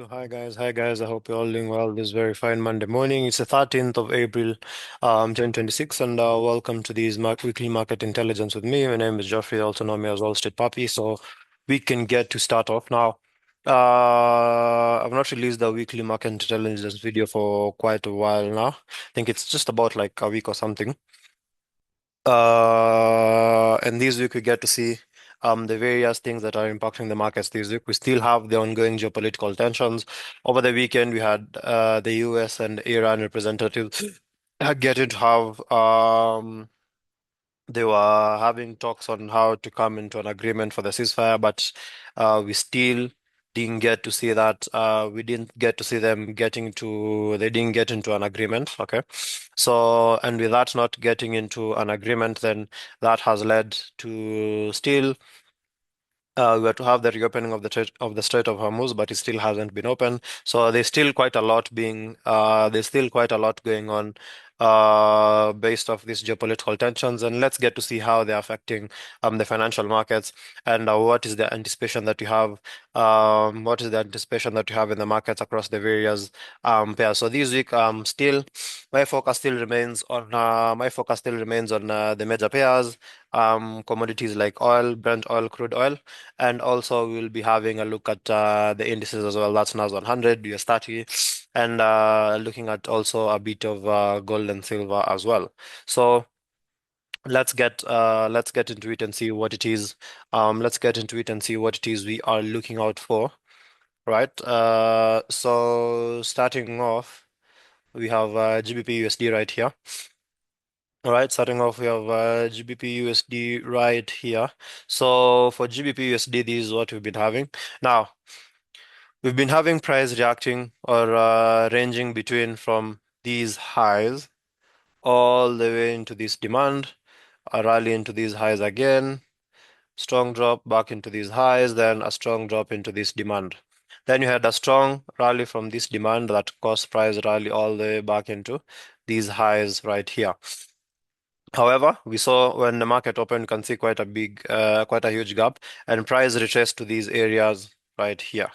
So hi guys. I hope you're all doing well this very fine Monday morning. It's the 13th of April, 2026, and welcome to these weekly market intelligence with me. My name is Geoffrey, also know me as Wall Street Puppy. So we can get to start off now. I've not released the weekly market intelligence video for quite a while now. I think it's just about like a week or something. And this week we get to see the various things that are impacting the markets this week. We still have the ongoing geopolitical tensions. Over the weekend, we had the US and Iran representatives getting to have they were having talks on how to come into an agreement for the ceasefire, but we still didn't get to see that. We didn't get to see them they didn't get into an agreement. Okay. So, and with that not getting into an agreement, then that has led to still we were to have the reopening of the Strait of Hormuz, but it still hasn't been open. So there's still quite a lot going on based off these geopolitical tensions, and let's get to see how they're affecting the financial markets and what is the anticipation that you have. What is the anticipation that you have in the markets across the various pairs? So this week, still my focus still remains on the major pairs, commodities like oil, Brent oil, crude oil. And also, we'll be having a look at the indices as well. That's NAS 100, US 30, and looking at also a bit of gold and silver as well. So let's get into it and see what it is. Let's get into it and see what it is we are looking out for. Right. So starting off, we have GBP USD right here. All right, starting off, we have GBP USD right here. So for GBP USD, this is what we've been having. Now, we've been having price reacting or ranging between from these highs all the way into this demand, a rally into these highs again, strong drop back into these highs, then a strong drop into this demand. Then you had a strong rally from this demand that caused price rally all the way back into these highs right here. However, we saw when the market opened, you can see quite a huge gap, and price retraced to these areas right here,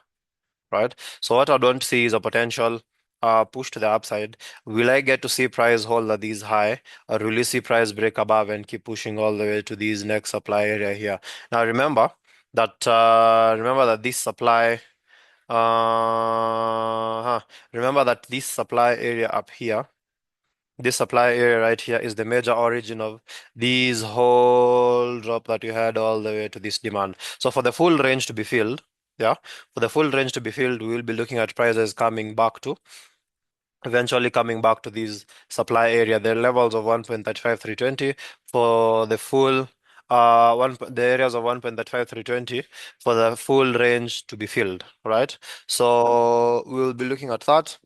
right? So what I don't see is a potential push to the upside. Will I get to see price hold at these high, or will you see price break above and keep pushing all the way to these next supply area here? Now remember that this supply remember that this supply area up here, this supply area right here is the major origin of these whole drop that you had all the way to this demand. So for the full range to be filled, yeah, for the full range to be filled, we will be looking at prices eventually coming back to these supply area, the levels of 1.35320 for the full the areas of 1.35320 for the full range to be filled, right? So we'll be looking at that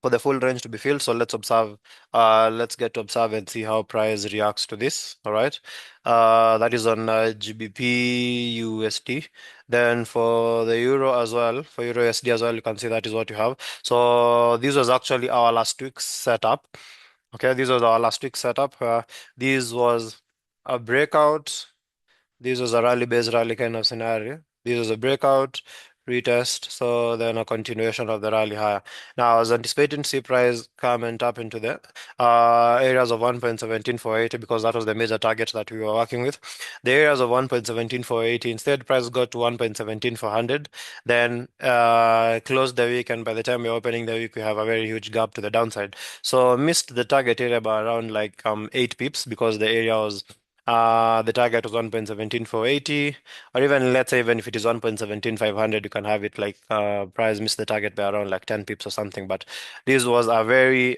for the full range to be filled. So let's observe, let's get to observe and see how price reacts to this. All right. That is on GBP USD. Then for the euro as well, for euro USD as well, you can see that is what you have. So this was actually our last week's setup. Okay, this was our last week's setup. This was a breakout. This was a rally-based rally kind of scenario. This was a breakout, retest, so then a continuation of the rally higher. Now, I was anticipating to see price come and tap into the areas of 1.17480 because that was the major target that we were working with. The areas of 1.17480, instead, price got to 1.17400, then closed the week, and by the time we're opening the week, we have a very huge gap to the downside. So missed the target area by around like 8 pips because the target was 1.17480, or even let's say even if it is 1.17500, you can have it like price miss the target by around like 10 pips or something. But this was a very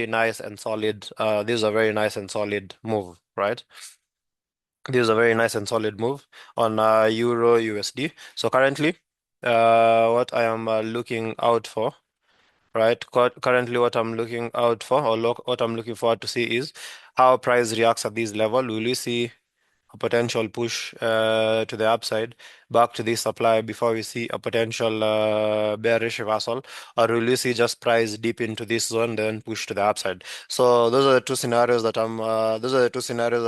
nice and solid this is a very nice and solid move, right? This is a very nice and solid move on Euro USD. So currently, what I am looking out for, right? Currently, what I'm looking out for, or what I'm looking forward to see is how price reacts at this level. Will you see a potential push to the upside back to this supply before we see a potential bearish reversal, or will you see just price deep into this zone then push to the upside? So those are the two scenarios that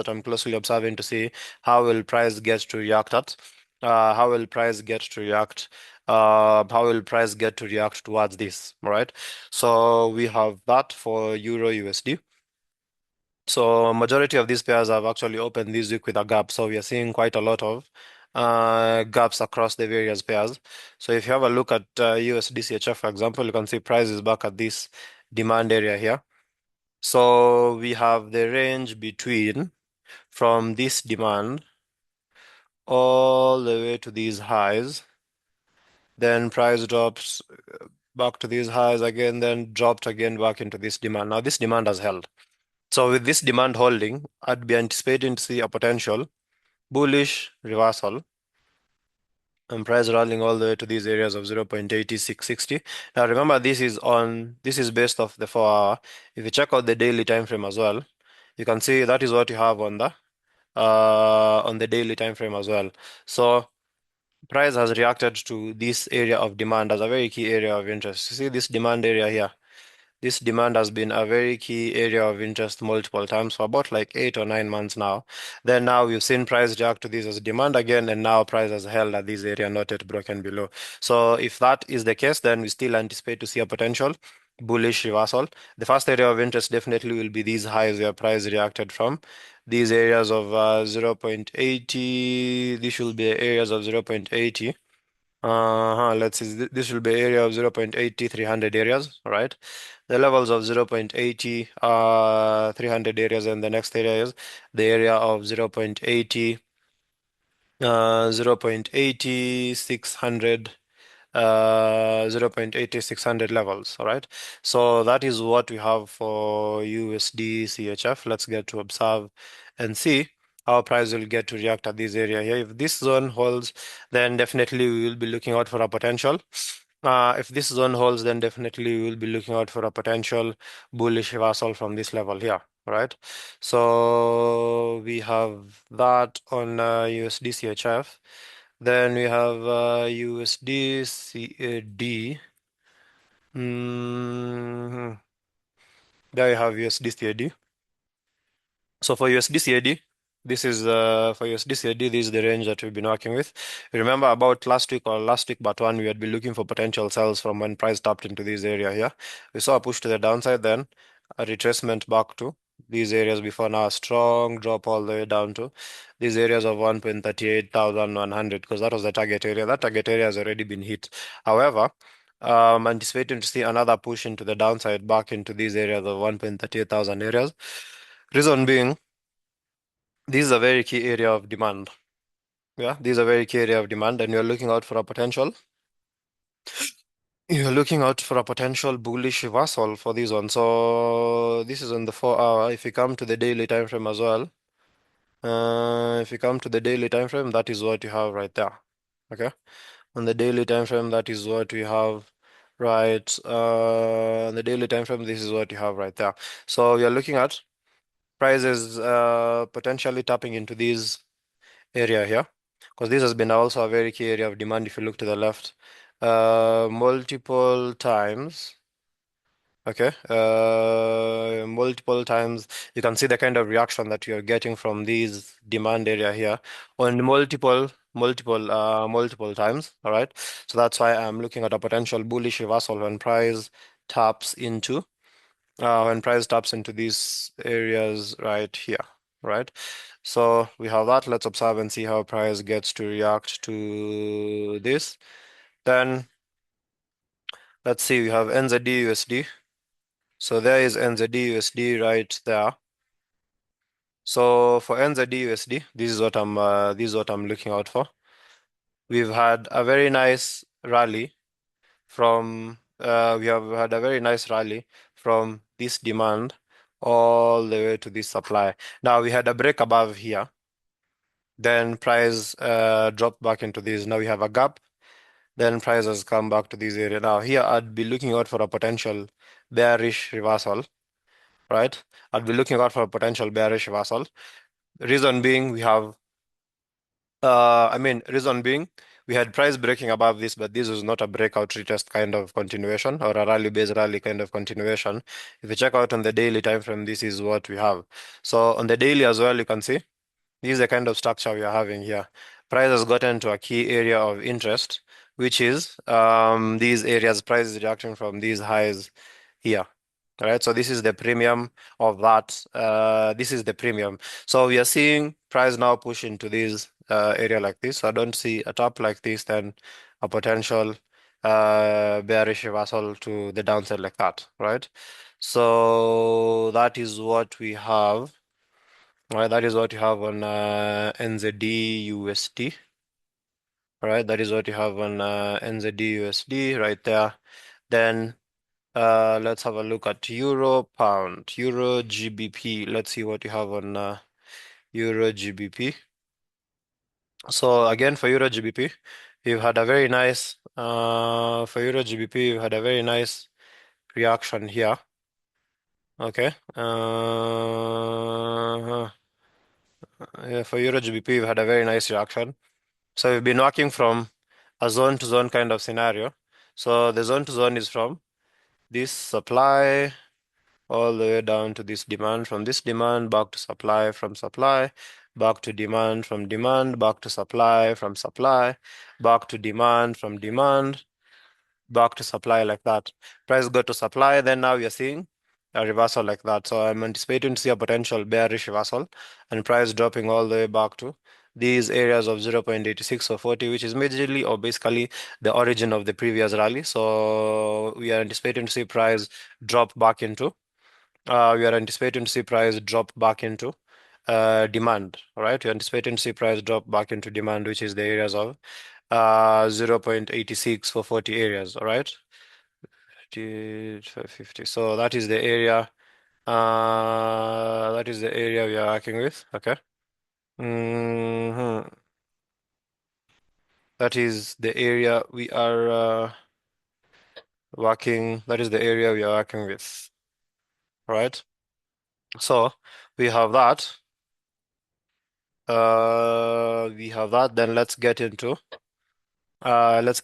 I'm closely observing to see how will price get to react at. how will price get to react? How will price get to react towards this? All right. So we have that for Euro USD. So majority of these pairs have actually opened this week with a gap. So we are seeing quite a lot of gaps across the various pairs. So if you have a look at USD CHF, for example, you can see price is back at this demand area here. So we have the range between from this demand all the way to these highs. Then price drops back to these highs again, then dropped again back into this demand. Now this demand has held. So with this demand holding, I'd be anticipating to see a potential bullish reversal and price rallying all the way to these areas of 0.8660. Now remember this is based off the 4 hour. If you check out the daily time frame as well, you can see that is what you have on the daily time frame as well. So price has reacted to this area of demand as a very key area of interest. You see this demand area here. This demand has been a very key area of interest multiple times for about like 8 or 9 months now. Then now we've seen price react to this as demand again, and now price has held at this area, not yet broken below. So if that is the case, then we still anticipate to see a potential bullish reversal. The first area of interest definitely will be these highs where price reacted from. These areas of 0.80, these should be areas of 0.80. Let's see, this will be area of 0.80, 300 areas, right? The levels of 0.80, 300 areas, and the next area is the area of 0.80, 0.80, 600, 0.8600 levels. All right. So that is what we have for USD CHF. Let's get to observe and see how price will get to react at this area here. If this zone holds, then definitely we will be looking out for a potential. If this zone holds, then definitely we will be looking out for a potential bullish reversal from this level here. Right. So we have that on USD CHF. Then we have USD CAD. Mhm. There you have USD CAD. So for USD CAD, this is for USD CAD, this is the range that we've been working with. Remember about last week but one, we had been looking for potential sells from when price tapped into this area here. We saw a push to the downside, then a retracement back to these areas before now a strong drop all the way down to these areas of 1.38,100 because that was the target area. That target area has already been hit. However, anticipating to see another push into the downside back into these areas of 1.38,000 areas. Reason being, this is a very key area of demand. Yeah, this is a very key area of demand, and you're looking out for a potential. You're looking out for a potential bullish reversal for this one. So this is on the 4 hour. If you come to the daily time frame as well, if you come to the daily time frame, that is what you have right there. Okay, on the daily time frame, that is what we have right. On the daily time frame, this is what you have right there. So we are looking at prices potentially tapping into these area here because this has been also a very key area of demand if you look to the left multiple times. Okay, multiple times you can see the kind of reaction that you're getting from these demand area here on multiple times. All right, so that's why I'm looking at a potential bullish reversal taps into when price taps into these areas right here, right? So we have that. Let's observe and see how price gets to react to this. Then let's see, we have NZD USD. So there is NZD USD right there. So for NZD USD, this is what I'm looking out for. We've had a very nice rally from we have had a very nice rally from this demand all the way to this supply. Now we had a break above here, then price dropped back into this. Now we have a gap, then price has come back to this area. Now here I'd be looking out for a potential bearish reversal, right? I'd be looking out for a potential bearish reversal. Reason being we have reason being, we had price breaking above this, but this was not a breakout retest kind of continuation or a rally-based rally kind of continuation. If you check out on the daily time frame, this is what we have. So on the daily as well, you can see this is the kind of structure we are having here. price has gotten to a key area of interest, which is these areas. Price is reacting from these highs here. All right, so this is the premium of that. This is the premium. So we are seeing price now push into this area like this. So I don't see a top like this, then a potential bearish reversal to the downside like that, right? So that is what we have. All right, that is what you have on NZD USD. All right, that is what you have on NZD USD right there. Then let's have a look at Euro, Pound, Euro, GBP. Let's see what you have on Euro, GBP. So again, for Euro, GBP, you've had a very nice, for Euro, GBP, you've had a very nice reaction here. Okay. Yeah, for Euro, GBP, you've had a very nice reaction. So we've been working from a zone to zone kind of scenario. So the zone to zone is from this supply all the way down to this demand, from this demand back to supply, from supply back to demand, from demand back to supply, from supply back to demand, from demand back to supply, like that. Price go to supply, then now we are seeing a reversal like that. So I'm anticipating to see a potential bearish reversal and price dropping all the way back to these areas of 0.86 or 40, which is majorly or basically the origin of the previous rally. So we are anticipating to see price drop back into we are anticipating to see price drop back into demand. All right, we're anticipating to see price drop back into demand, which is the areas of 0.86 for 40 areas. All right, 550. So that is the area. That is the area we are working with. Okay. hmm That is the area we are working. That is the area we are working with. All right. So we have that. We have that. Then let's get into oil. Let's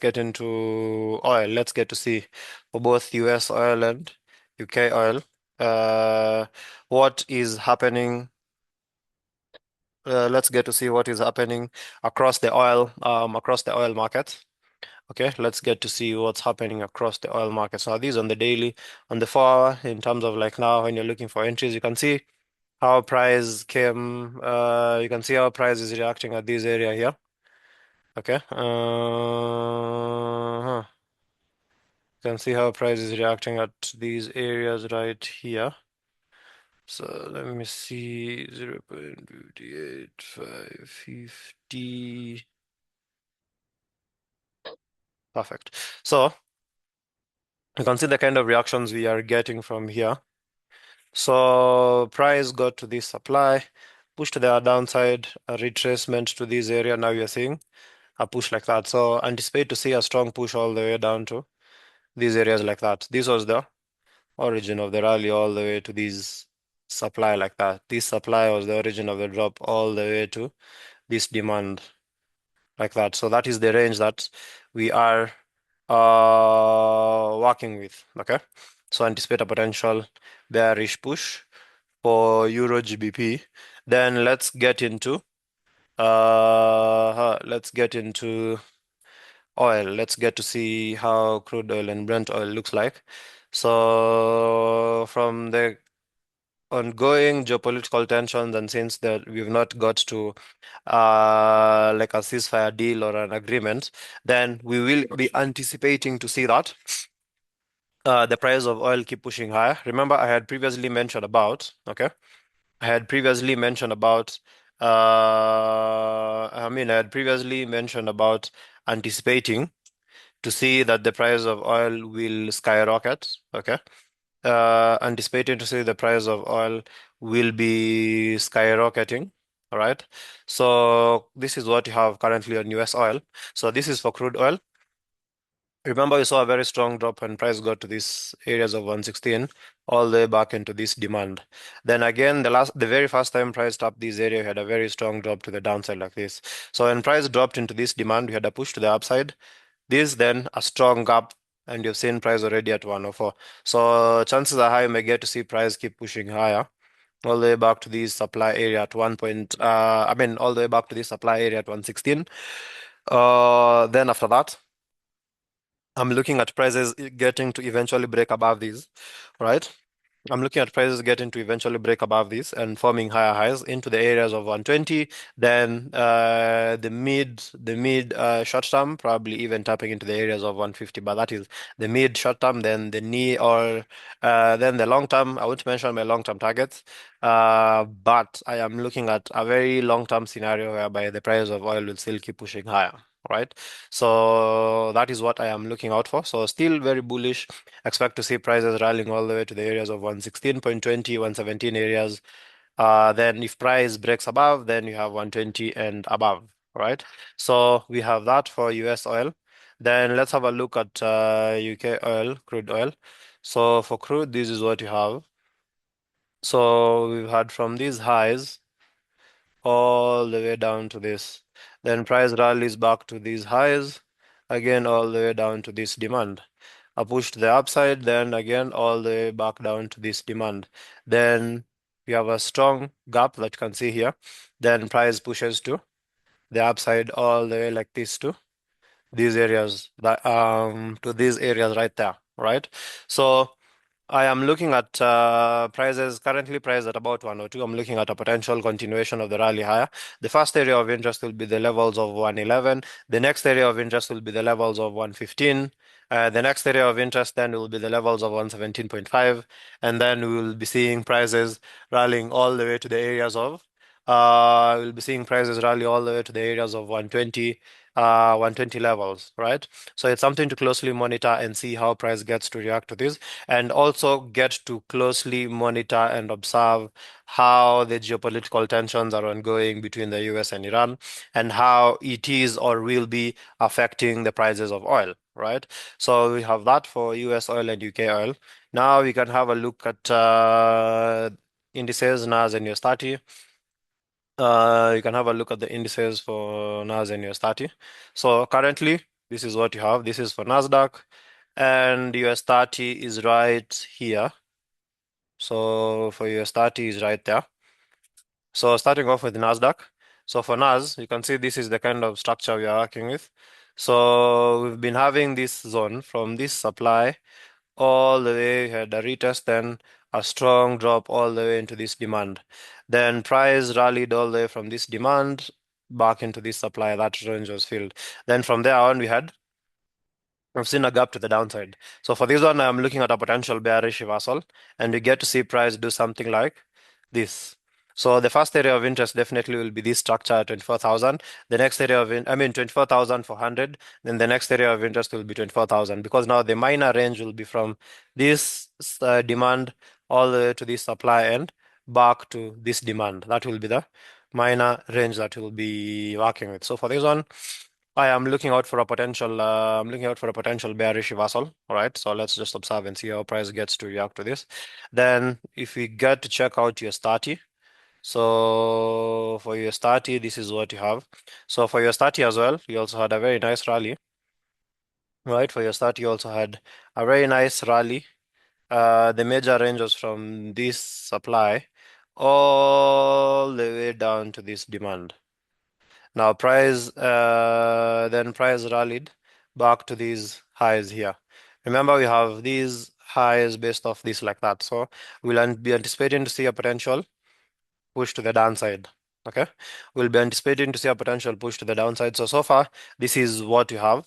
get to see for both US oil and UK oil. Uh, what is happening? Let's get to see what is happening across the oil market. Okay, let's get to see what's happening across the oil markets. Now, these on the daily, on the 4 hour, in terms of like now when you're looking for entries, you can see how price came. You can see how price is reacting at this area here. Okay. You can see how price is reacting at these areas right here. So let me see 0.58550. Perfect. So you can see the kind of reactions we are getting from here. So price got to this supply, pushed to the downside, a retracement to this area. Now we are seeing a push like that. So anticipate to see a strong push all the way down to these areas like that. This was the origin of the rally all the way to these supply like that. This supply was the origin of the drop all the way to this demand like that. So that is the range that we are working with. Okay. So anticipate a potential bearish push for Euro GBP. Then let's get into oil. Let's get to see how crude oil and Brent oil looks like. So from the ongoing geopolitical tensions, and since that we've not got to like a ceasefire deal or an agreement, then we will be anticipating to see that the price of oil keep pushing higher. Remember, I had previously mentioned about, okay, I had previously mentioned about, I had previously mentioned about anticipating to see that the price of oil will skyrocket, okay? Anticipating to see the price of oil will be skyrocketing, all right? So this is what you have currently on US oil. So this is for crude oil. Remember, we saw a very strong drop when price got to these areas of 116, all the way back into this demand. Then again, the very first time price tapped this area, we had a very strong drop to the downside like this. So when price dropped into this demand, we had a push to the upside. This then a strong gap, and you've seen price already at 104. So chances are high you may get to see price keep pushing higher all the way back to this supply area at all the way back to this supply area at 116. Then after that, I'm looking at prices getting to eventually break above these, right? I'm looking at prices getting to eventually break above this and forming higher highs into the areas of 120. Then the mid short term, probably even tapping into the areas of 150. But that is the mid short term. Then the knee or then the long term. I won't mention my long term targets, but I am looking at a very long term scenario whereby the price of oil will still keep pushing higher. Right, so that is what I am looking out for. So still very bullish. Expect to see prices rallying all the way to the areas of 116.20, 117 areas. Then if price breaks above, then you have 120 and above, right? So we have that for US oil. Then let's have a look at UK oil, crude oil. So for crude, this is what you have. So we've had from these highs all the way down to this. Then price rallies back to these highs, again all the way down to this demand. A push to the upside, then again all the way back down to this demand. Then we have a strong gap that you can see here. Then price pushes to the upside all the way like this to these areas that to these areas right there, right? So I am looking at prices currently priced at about 102. I'm looking at a potential continuation of the rally higher. The first area of interest will be the levels of 111. The next area of interest will be the levels of 115. The next area of interest then will be the levels of 117.5. And then we will be seeing prices rallying all the way to the areas of we'll be seeing prices rally all the way to the areas of 120, 120 levels, right? So it's something to closely monitor and see how price gets to react to this, and also get to closely monitor and observe how the geopolitical tensions are ongoing between the US and Iran, and how it is or will be affecting the prices of oil, right? So we have that for US oil and UK oil. Now we can have a look at indices, NAS and US 30. You can have a look at the indices for NAS and US 30. So currently, this is what you have. This is for NASDAQ, and US 30 is right here. So for US 30 is right there. So starting off with NASDAQ. So for NAS, you can see this is the kind of structure we are working with. So we've been having this zone from this supply all the way, had a retest, then a strong drop all the way into this demand. Then price rallied all the way from this demand back into this supply. That range was filled. Then from there on, I've seen a gap to the downside. So for this one, I'm looking at a potential bearish reversal, and we get to see price do something like this. So the first area of interest definitely will be this structure at 24,000. The next area of, 24,400. Then the next area of interest will be 24,000, because now the minor range will be from this demand all the way to this supply end back to this demand. That will be the minor range that we'll be working with. So for this one, I'm looking out for a potential bearish reversal. All right. So let's just observe and see how price gets to react to this. Then if we get to check out your starty, so for your starty, this is what you have. So for your starty as well, you also had a very nice rally. Right. For your starty, you also had a very nice rally. The major range was from this supply all the way down to this demand. Now then price rallied back to these highs here. Remember, we have these highs based off this like that. So we'll be anticipating to see a potential push to the downside. Okay. We'll be anticipating to see a potential push to the downside. So far, this is what you have.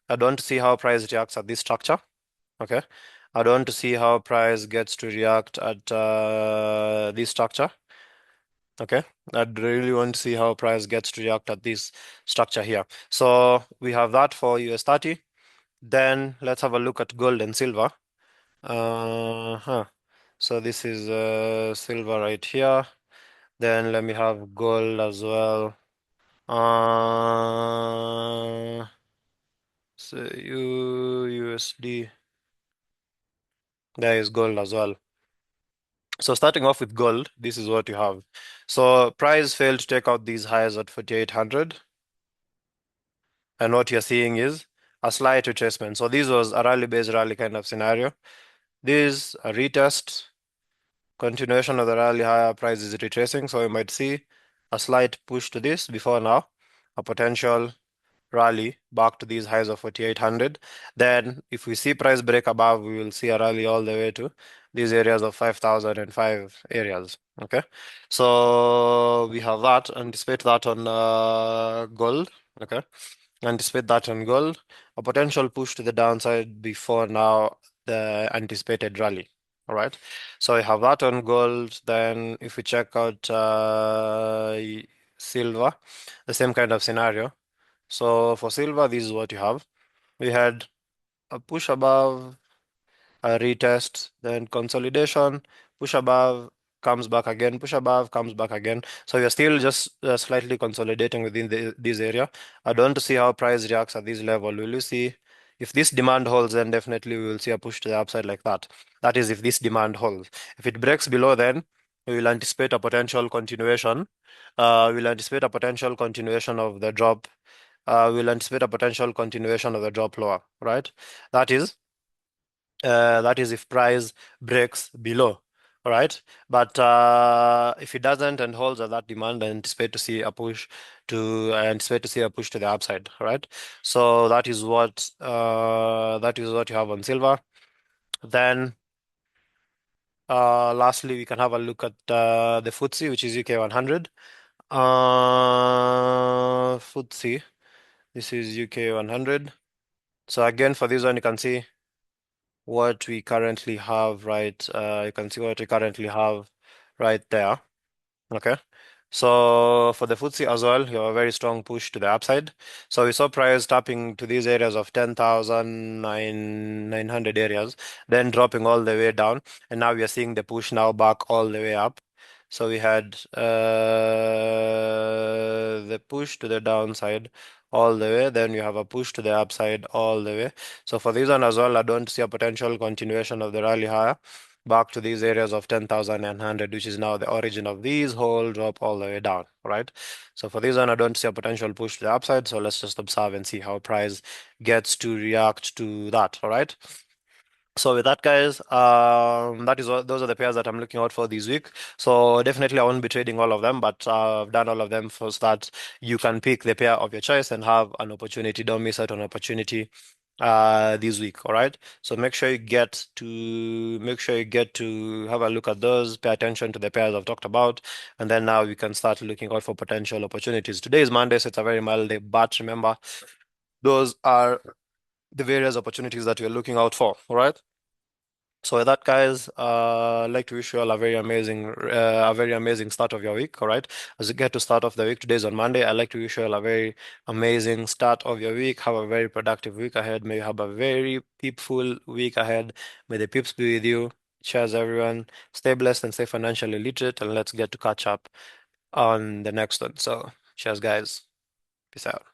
I don't want to see how price reacts at this structure. Okay. I don't want to see how price gets to react at this structure. Okay, I'd really want to see how price gets to react at this structure here. So we have that for US 30. Then let's have a look at gold and silver. Uh-huh. So this is silver right here. Then let me have gold as well. So USD. There is gold as well. So starting off with gold, this is what you have. So price failed to take out these highs at 4,800. And what you're seeing is a slight retracement. So this was a rally-based rally kind of scenario. This a retest, continuation of the rally higher, price is retracing, so we might see a slight push to this before now, a potential rally back to these highs of 4,800. Then if we see price break above, we will see a rally all the way to these areas of 5,005 areas. Okay, so we have that, anticipate that on gold. Okay, anticipate that on gold, a potential push to the downside before now the anticipated rally. All right, so we have that on gold. Then if we check out silver, the same kind of scenario. So for silver, this is what you have. We had a push above, a retest, then consolidation, push above, comes back again, push above, comes back again. So you're still just slightly consolidating within this area. I don't want to see how price reacts at this level. Will you see if this demand holds, then definitely we will see a push to the upside like that. That is if this demand holds. If it breaks below, then we will anticipate a potential continuation. We'll anticipate a potential continuation of the drop. We'll anticipate a potential continuation of the drop lower, right? That is that is if price breaks below. All right. But if it doesn't and holds at that demand, I anticipate to see a push to the upside. All right. So that is what you have on silver. Then lastly, we can have a look at the FTSE, which is UK 100. FTSE, this is UK 100. So again, for this one, you can see what we currently have, right? You can see what we currently have right there. Okay. So for the FTSE as well, you have a very strong push to the upside. So we saw price tapping to these areas of 10,900 areas, then dropping all the way down. And now we are seeing the push now back all the way up. So we had the push to the downside all the way, then you have a push to the upside all the way. So for this one as well, I don't see a potential continuation of the rally higher back to these areas of 10,100, which is now the origin of these whole drop all the way down, right? So for this one, I don't see a potential push to the upside. So let's just observe and see how price gets to react to that, all right? So with that, guys, those are the pairs that I'm looking out for this week. So definitely, I won't be trading all of them, but I've done all of them so that you can pick the pair of your choice and have an opportunity. Don't miss out on opportunity this week. All right. So make sure you get to have a look at those. Pay attention to the pairs I've talked about, and then now we can start looking out for potential opportunities. Today is Monday, so it's a very mild day, but remember, those are the various opportunities that we're looking out for. All right. So with that, guys, I'd like to wish you all a very amazing start of your week. All right, as you get to start off the week, today's on Monday. I'd like to wish you all a very amazing start of your week. Have a very productive week ahead. May you have a very peepful week ahead. May the peeps be with you. Cheers, everyone. Stay blessed and stay financially literate. And let's get to catch up on the next one. So, cheers, guys. Peace out.